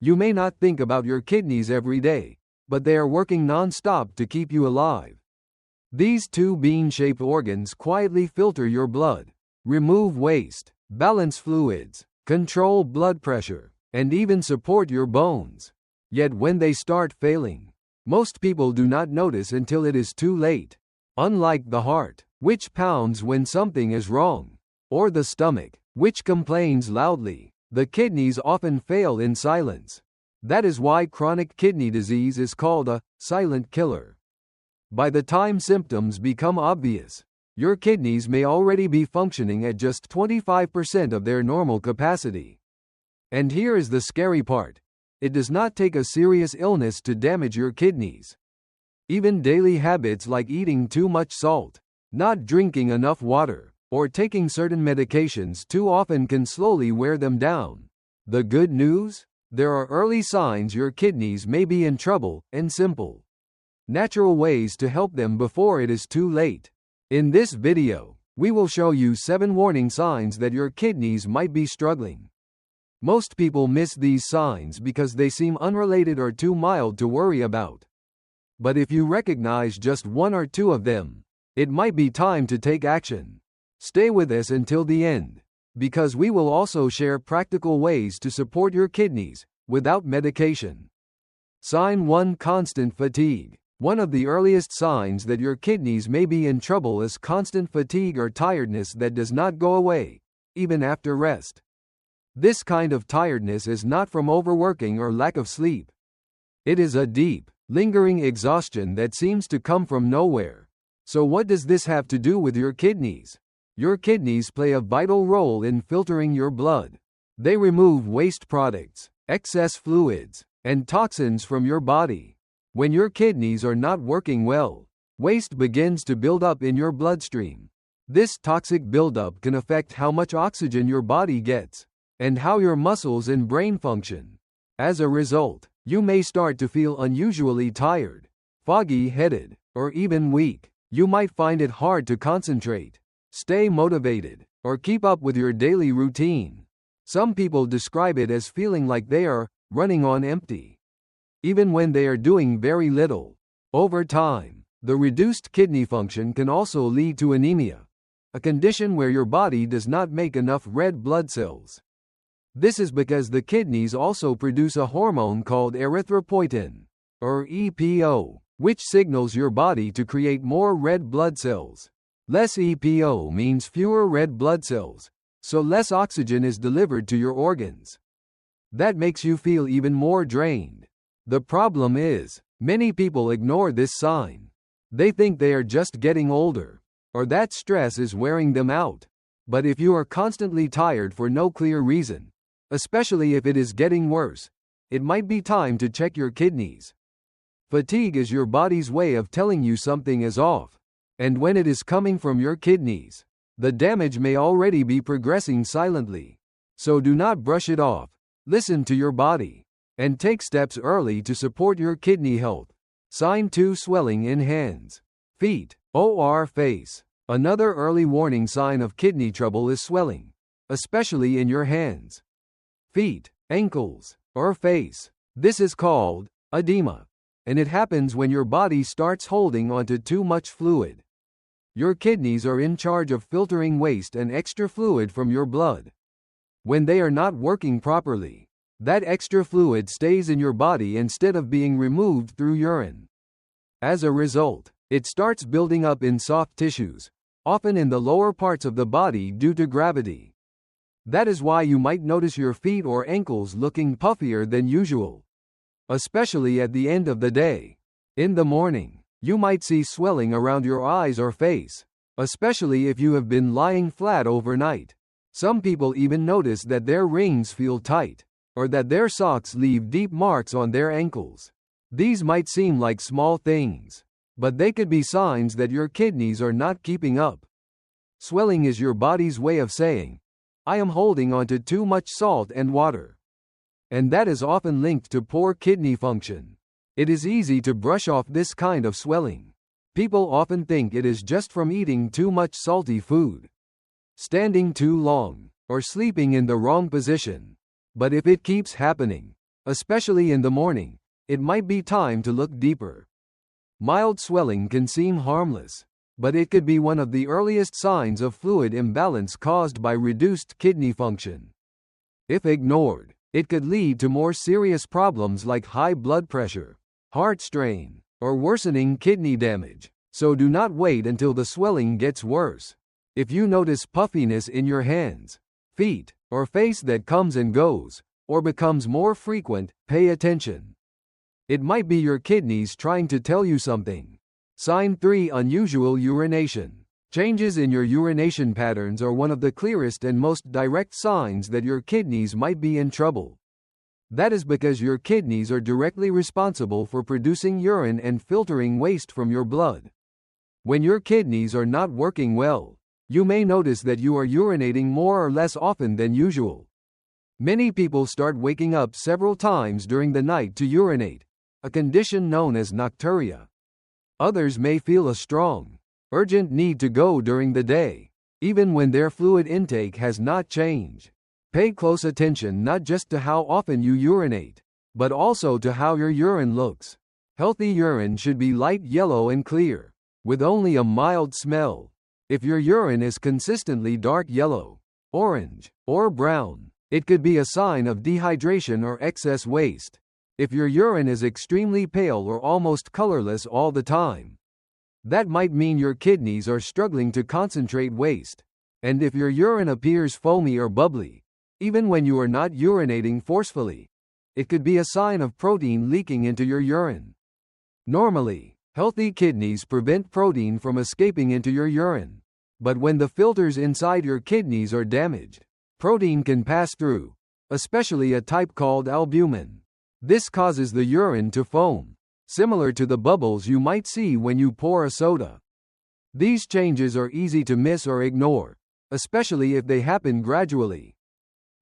You may not think about your kidneys every day, but they are working non-stop to keep you alive. These two bean-shaped organs quietly filter your blood, remove waste, balance fluids, control blood pressure, and even support your bones. Yet when they start failing, most people do not notice until it is too late. Unlike the heart, which pounds when something is wrong, or the stomach, which complains loudly, the kidneys often fail in silence. That is why chronic kidney disease is called a silent killer. By the time symptoms become obvious, your kidneys may already be functioning at just 25% of their normal capacity. And here is the scary part. It does not take a serious illness to damage your kidneys. Even daily habits like eating too much salt, not drinking enough water, or taking certain medications too often can slowly wear them down. The good news? There are early signs your kidneys may be in trouble, and simple, natural ways to help them before it is too late. In this video, we will show you 7 warning signs that your kidneys might be struggling. Most people miss these signs because they seem unrelated or too mild to worry about. But if you recognize just 1 or 2 of them, it might be time to take action. Stay with us until the end, because we will also share practical ways to support your kidneys without medication. Sign 1: constant fatigue. One of the earliest signs that your kidneys may be in trouble is constant fatigue or tiredness that does not go away, even after rest. This kind of tiredness is not from overworking or lack of sleep. It is a deep, lingering exhaustion that seems to come from nowhere. So what does this have to do with your kidneys? Your kidneys play a vital role in filtering your blood. They remove waste products, excess fluids, and toxins from your body. When your kidneys are not working well, waste begins to build up in your bloodstream. This toxic buildup can affect how much oxygen your body gets, and how your muscles and brain function. As a result, you may start to feel unusually tired, foggy-headed, or even weak. You might find it hard to concentrate, stay motivated, or keep up with your daily routine. Some people describe it as feeling like they are running on empty, even when they are doing very little. Over time, the reduced kidney function can also lead to anemia, a condition where your body does not make enough red blood cells. This is because the kidneys also produce a hormone called erythropoietin, or EPO, which signals your body to create more red blood cells. Less EPO means fewer red blood cells, so less oxygen is delivered to your organs. That makes you feel even more drained. The problem is, many people ignore this sign. They think they are just getting older, or that stress is wearing them out. But if you are constantly tired for no clear reason, especially if it is getting worse, it might be time to check your kidneys. Fatigue is your body's way of telling you something is off, and when it is coming from your kidneys, the damage may already be progressing silently. So do not brush it off. Listen to your body, and take steps early to support your kidney health. Sign 2: swelling in hands, feet, or face. Another early warning sign of kidney trouble is swelling, especially in your hands, feet, ankles, or face. This is called edema, and it happens when your body starts holding onto too much fluid. Your kidneys are in charge of filtering waste and extra fluid from your blood. When they are not working properly, that extra fluid stays in your body instead of being removed through urine. As a result, it starts building up in soft tissues, often in the lower parts of the body due to gravity. That is why you might notice your feet or ankles looking puffier than usual, especially at the end of the day. In the morning, you might see swelling around your eyes or face, especially if you have been lying flat overnight. Some people even notice that their rings feel tight, or that their socks leave deep marks on their ankles. These might seem like small things, but they could be signs that your kidneys are not keeping up. Swelling is your body's way of saying, I am holding onto too much salt and water. And that is often linked to poor kidney function. It is easy to brush off this kind of swelling. People often think it is just from eating too much salty food, standing too long, or sleeping in the wrong position. But if it keeps happening, especially in the morning, it might be time to look deeper. Mild swelling can seem harmless, but it could be one of the earliest signs of fluid imbalance caused by reduced kidney function. If ignored, it could lead to more serious problems like high blood pressure, heart strain, or worsening kidney damage, so do not wait until the swelling gets worse. If you notice puffiness in your hands, feet, or face that comes and goes, or becomes more frequent, pay attention. It might be your kidneys trying to tell you something. Sign 3: Unusual urination. Changes in your urination patterns are one of the clearest and most direct signs that your kidneys might be in trouble. That is because your kidneys are directly responsible for producing urine and filtering waste from your blood. When your kidneys are not working well, you may notice that you are urinating more or less often than usual. Many people start waking up several times during the night to urinate, a condition known as nocturia. Others may feel a strong, urgent need to go during the day, even when their fluid intake has not changed. Pay close attention not just to how often you urinate, but also to how your urine looks. Healthy urine should be light yellow and clear, with only a mild smell. If your urine is consistently dark yellow, orange, or brown, it could be a sign of dehydration or excess waste. If your urine is extremely pale or almost colorless all the time, that might mean your kidneys are struggling to concentrate waste. And if your urine appears foamy or bubbly, even when you are not urinating forcefully, it could be a sign of protein leaking into your urine. Normally, healthy kidneys prevent protein from escaping into your urine. But when the filters inside your kidneys are damaged, protein can pass through, especially a type called albumin. This causes the urine to foam, similar to the bubbles you might see when you pour a soda. These changes are easy to miss or ignore, especially if they happen gradually.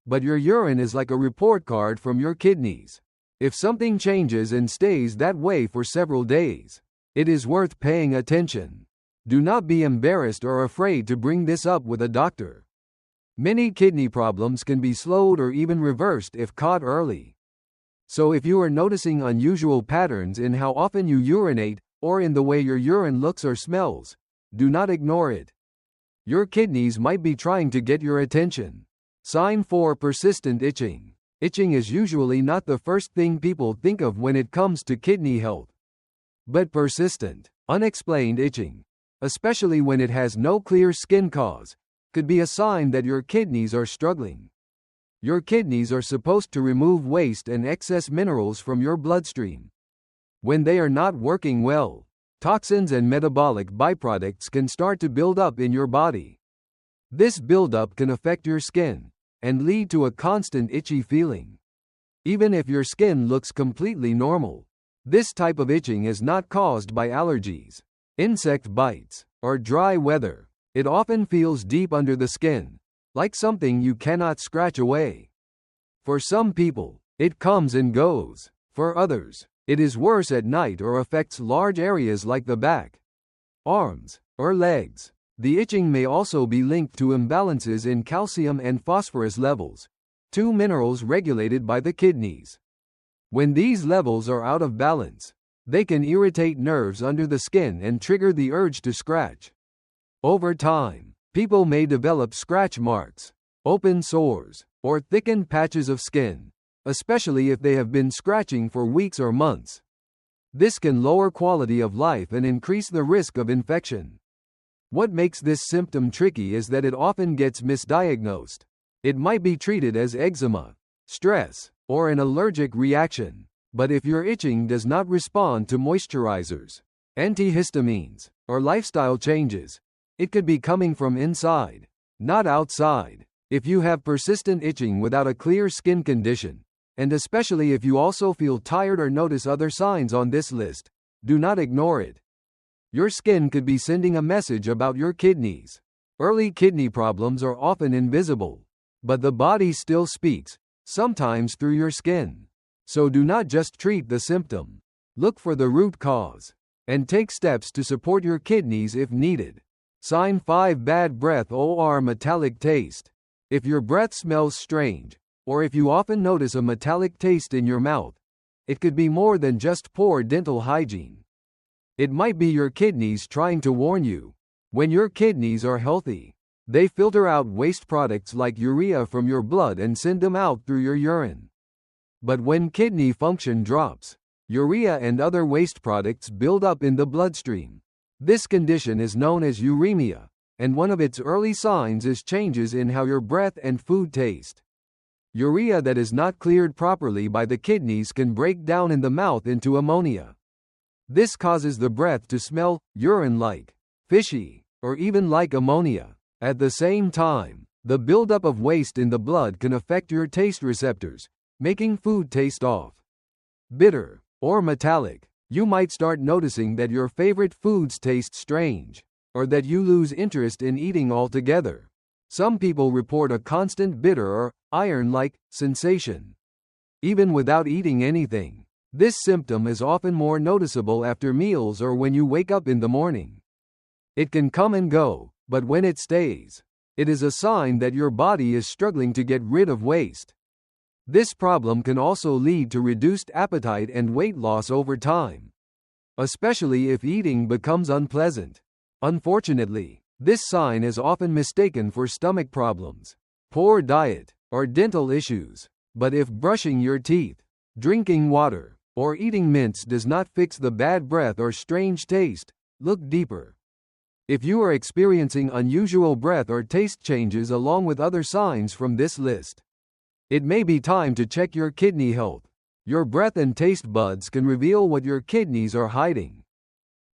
But your urine is like a report card from your kidneys. If something changes and stays that way for several days, it is worth paying attention. Do not be embarrassed or afraid to bring this up with a doctor. Many kidney problems can be slowed or even reversed if caught early. So if you are noticing unusual patterns in how often you urinate, or in the way your urine looks or smells, do not ignore it. Your kidneys might be trying to get your attention. Sign 4: Persistent itching. Itching is usually not the first thing people think of when it comes to kidney health. But persistent, unexplained itching, especially when it has no clear skin cause, could be a sign that your kidneys are struggling. Your kidneys are supposed to remove waste and excess minerals from your bloodstream. When they are not working well, toxins and metabolic byproducts can start to build up in your body. This buildup can affect your skin and lead to a constant itchy feeling. Even if your skin looks completely normal, this type of itching is not caused by allergies, insect bites, or dry weather. It often feels deep under the skin, like something you cannot scratch away. For some people, it comes and goes. For others, it is worse at night or affects large areas like the back, arms, or legs. The itching may also be linked to imbalances in calcium and phosphorus levels, two minerals regulated by the kidneys. When these levels are out of balance, they can irritate nerves under the skin and trigger the urge to scratch. Over time, people may develop scratch marks, open sores, or thickened patches of skin, especially if they have been scratching for weeks or months. This can lower quality of life and increase the risk of infection. What makes this symptom tricky is that it often gets misdiagnosed. It might be treated as eczema, stress, or an allergic reaction. But if your itching does not respond to moisturizers, antihistamines, or lifestyle changes, it could be coming from inside, not outside. If you have persistent itching without a clear skin condition, and especially if you also feel tired or notice other signs on this list, do not ignore it. Your skin could be sending a message about your kidneys. Early kidney problems are often invisible, but the body still speaks, sometimes through your skin. So do not just treat the symptom. Look for the root cause, and take steps to support your kidneys if needed. Sign 5: Bad breath or metallic taste. If your breath smells strange, or if you often notice a metallic taste in your mouth, it could be more than just poor dental hygiene. It might be your kidneys trying to warn you. When your kidneys are healthy, they filter out waste products like urea from your blood and send them out through your urine. But when kidney function drops, urea and other waste products build up in the bloodstream. This condition is known as uremia, and one of its early signs is changes in how your breath and food taste. Urea that is not cleared properly by the kidneys can break down in the mouth into ammonia. This causes the breath to smell urine-like, fishy, or even like ammonia. At the same time, the buildup of waste in the blood can affect your taste receptors, making food taste off, bitter, or metallic. You might start noticing that your favorite foods taste strange, or that you lose interest in eating altogether. Some people report a constant bitter or iron-like sensation, even without eating anything. This symptom is often more noticeable after meals or when you wake up in the morning. It can come and go, but when it stays, it is a sign that your body is struggling to get rid of waste. This problem can also lead to reduced appetite and weight loss over time, especially if eating becomes unpleasant. Unfortunately, this sign is often mistaken for stomach problems, poor diet, or dental issues. But if brushing your teeth, drinking water, or eating mints does not fix the bad breath or strange taste, look deeper. If you are experiencing unusual breath or taste changes along with other signs from this list, it may be time to check your kidney health. Your breath and taste buds can reveal what your kidneys are hiding.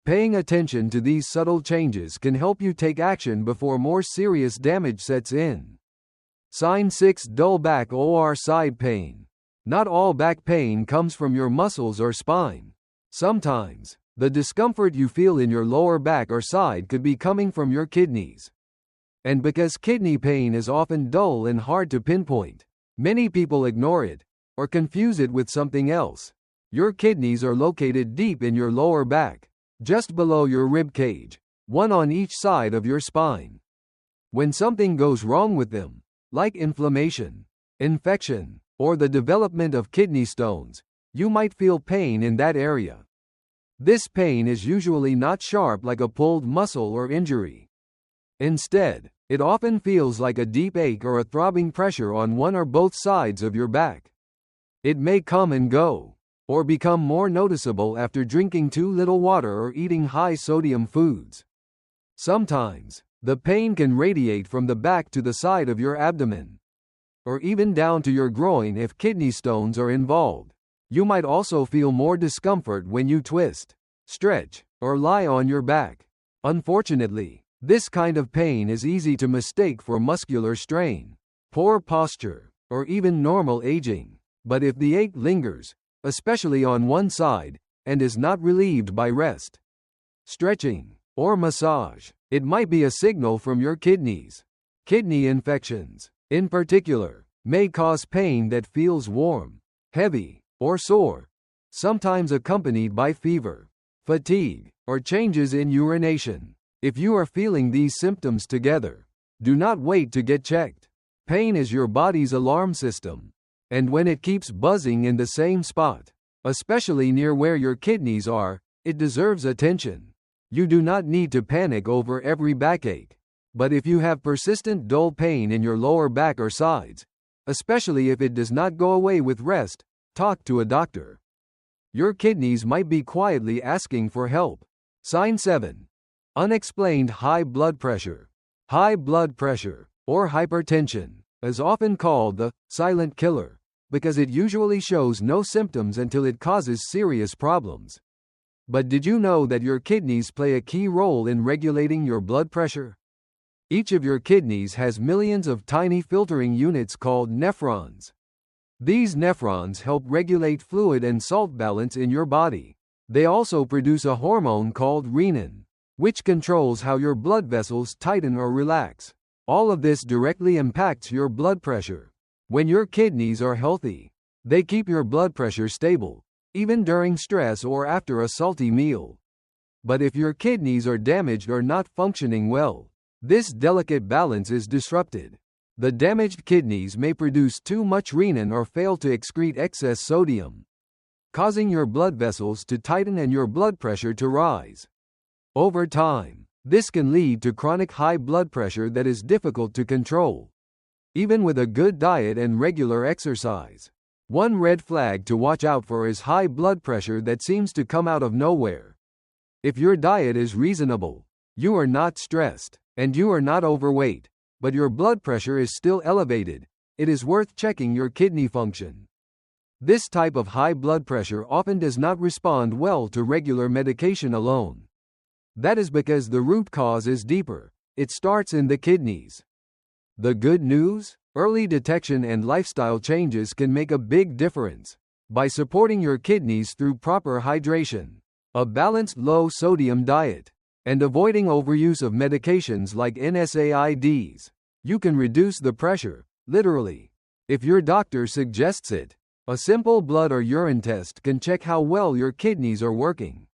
Paying attention to these subtle changes can help you take action before more serious damage sets in. Sign 6: Dull back or side pain. Not all back pain comes from your muscles or spine. Sometimes, the discomfort you feel in your lower back or side could be coming from your kidneys. And because kidney pain is often dull and hard to pinpoint, many people ignore it, or confuse it with something else. Your kidneys are located deep in your lower back, just below your rib cage, one on each side of your spine. When something goes wrong with them, like inflammation, infection, or the development of kidney stones, you might feel pain in that area. This pain is usually not sharp like a pulled muscle or injury. Instead, it often feels like a deep ache or a throbbing pressure on one or both sides of your back. It may come and go, or become more noticeable after drinking too little water or eating high-sodium foods. Sometimes, the pain can radiate from the back to the side of your abdomen, or even down to your groin if kidney stones are involved. You might also feel more discomfort when you twist, stretch, or lie on your back. Unfortunately, this kind of pain is easy to mistake for muscular strain, poor posture, or even normal aging. But if the ache lingers, especially on one side, and is not relieved by rest, stretching, or massage, it might be a signal from your kidneys. Kidney infections, in particular, may cause pain that feels warm, heavy, or sore, sometimes accompanied by fever, fatigue, or changes in urination. If you are feeling these symptoms together, do not wait to get checked. Pain is your body's alarm system, and when it keeps buzzing in the same spot, especially near where your kidneys are, it deserves attention. You do not need to panic over every backache, but if you have persistent dull pain in your lower back or sides, especially if it does not go away with rest, talk to a doctor. Your kidneys might be quietly asking for help. Sign 7: Unexplained high blood pressure. High blood pressure, or hypertension, is often called the silent killer, because it usually shows no symptoms until it causes serious problems. But did you know that your kidneys play a key role in regulating your blood pressure? Each of your kidneys has millions of tiny filtering units called nephrons. These nephrons help regulate fluid and salt balance in your body. They also produce a hormone called renin, which controls how your blood vessels tighten or relax. All of this directly impacts your blood pressure. When your kidneys are healthy, they keep your blood pressure stable, even during stress or after a salty meal. But if your kidneys are damaged or not functioning well, this delicate balance is disrupted. The damaged kidneys may produce too much renin or fail to excrete excess sodium, causing your blood vessels to tighten and your blood pressure to rise. Over time, this can lead to chronic high blood pressure that is difficult to control, even with a good diet and regular exercise. One red flag to watch out for is high blood pressure that seems to come out of nowhere. If your diet is reasonable, you are not stressed, and you are not overweight, but your blood pressure is still elevated, it is worth checking your kidney function. This type of high blood pressure often does not respond well to regular medication alone. That is because the root cause is deeper. It starts in the kidneys. The good news? Early detection and lifestyle changes can make a big difference. By supporting your kidneys through proper hydration, a balanced low-sodium diet, and avoiding overuse of medications like NSAIDs, you can reduce the pressure, literally, if your doctor suggests it. A simple blood or urine test can check how well your kidneys are working.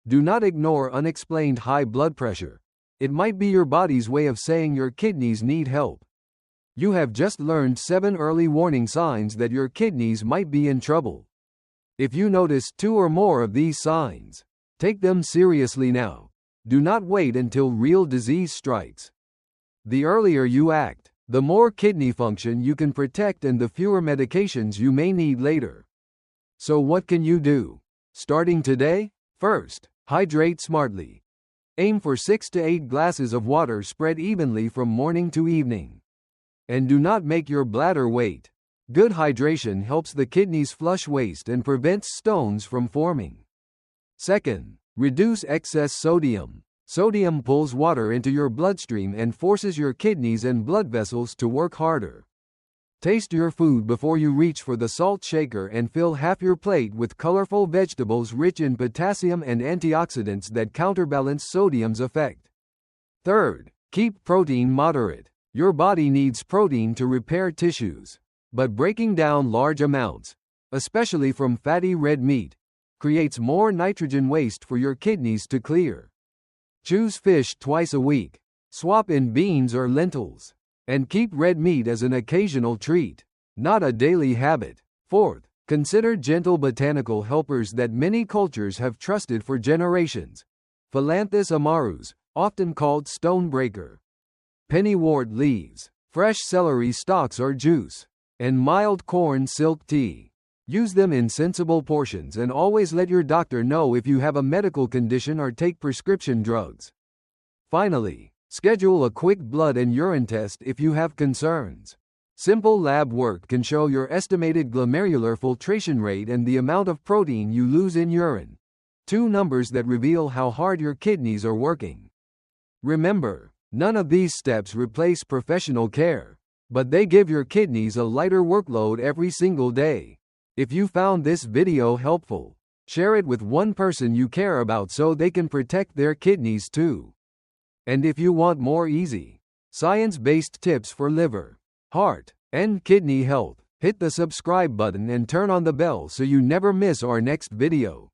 Do not ignore unexplained high blood pressure. It might be your body's way of saying your kidneys need help. You have just learned 7 early warning signs that your kidneys might be in trouble. If you notice 2 or more of these signs, take them seriously now. Do not wait until real disease strikes. The earlier you act, the more kidney function you can protect and the fewer medications you may need later. So what can you do? Starting today? First, hydrate smartly. Aim for 6 to 8 glasses of water spread evenly from morning to evening. And do not make your bladder wait. Good hydration helps the kidneys flush waste and prevents stones from forming. Second, reduce excess sodium. Sodium pulls water into your bloodstream and forces your kidneys and blood vessels to work harder. Taste your food before you reach for the salt shaker and fill half your plate with colorful vegetables rich in potassium and antioxidants that counterbalance sodium's effect. Third, keep protein moderate. Your body needs protein to repair tissues, but breaking down large amounts, especially from fatty red meat, creates more nitrogen waste for your kidneys to clear. Choose fish twice a week, swap in beans or lentils, and keep red meat as an occasional treat, not a daily habit. Fourth, consider gentle botanical helpers that many cultures have trusted for generations. Philanthus amarus, often called stonebreaker, pennywort leaves, fresh celery stalks or juice, and mild corn silk tea. Use them in sensible portions and always let your doctor know if you have a medical condition or take prescription drugs. Finally, schedule a quick blood and urine test if you have concerns. Simple lab work can show your estimated glomerular filtration rate and the amount of protein you lose in urine, 2 numbers that reveal how hard your kidneys are working. Remember, none of these steps replace professional care, but they give your kidneys a lighter workload every single day. If you found this video helpful, share it with one person you care about so they can protect their kidneys too. And if you want more easy, science-based tips for liver, heart, and kidney health, hit the subscribe button and turn on the bell so you never miss our next video.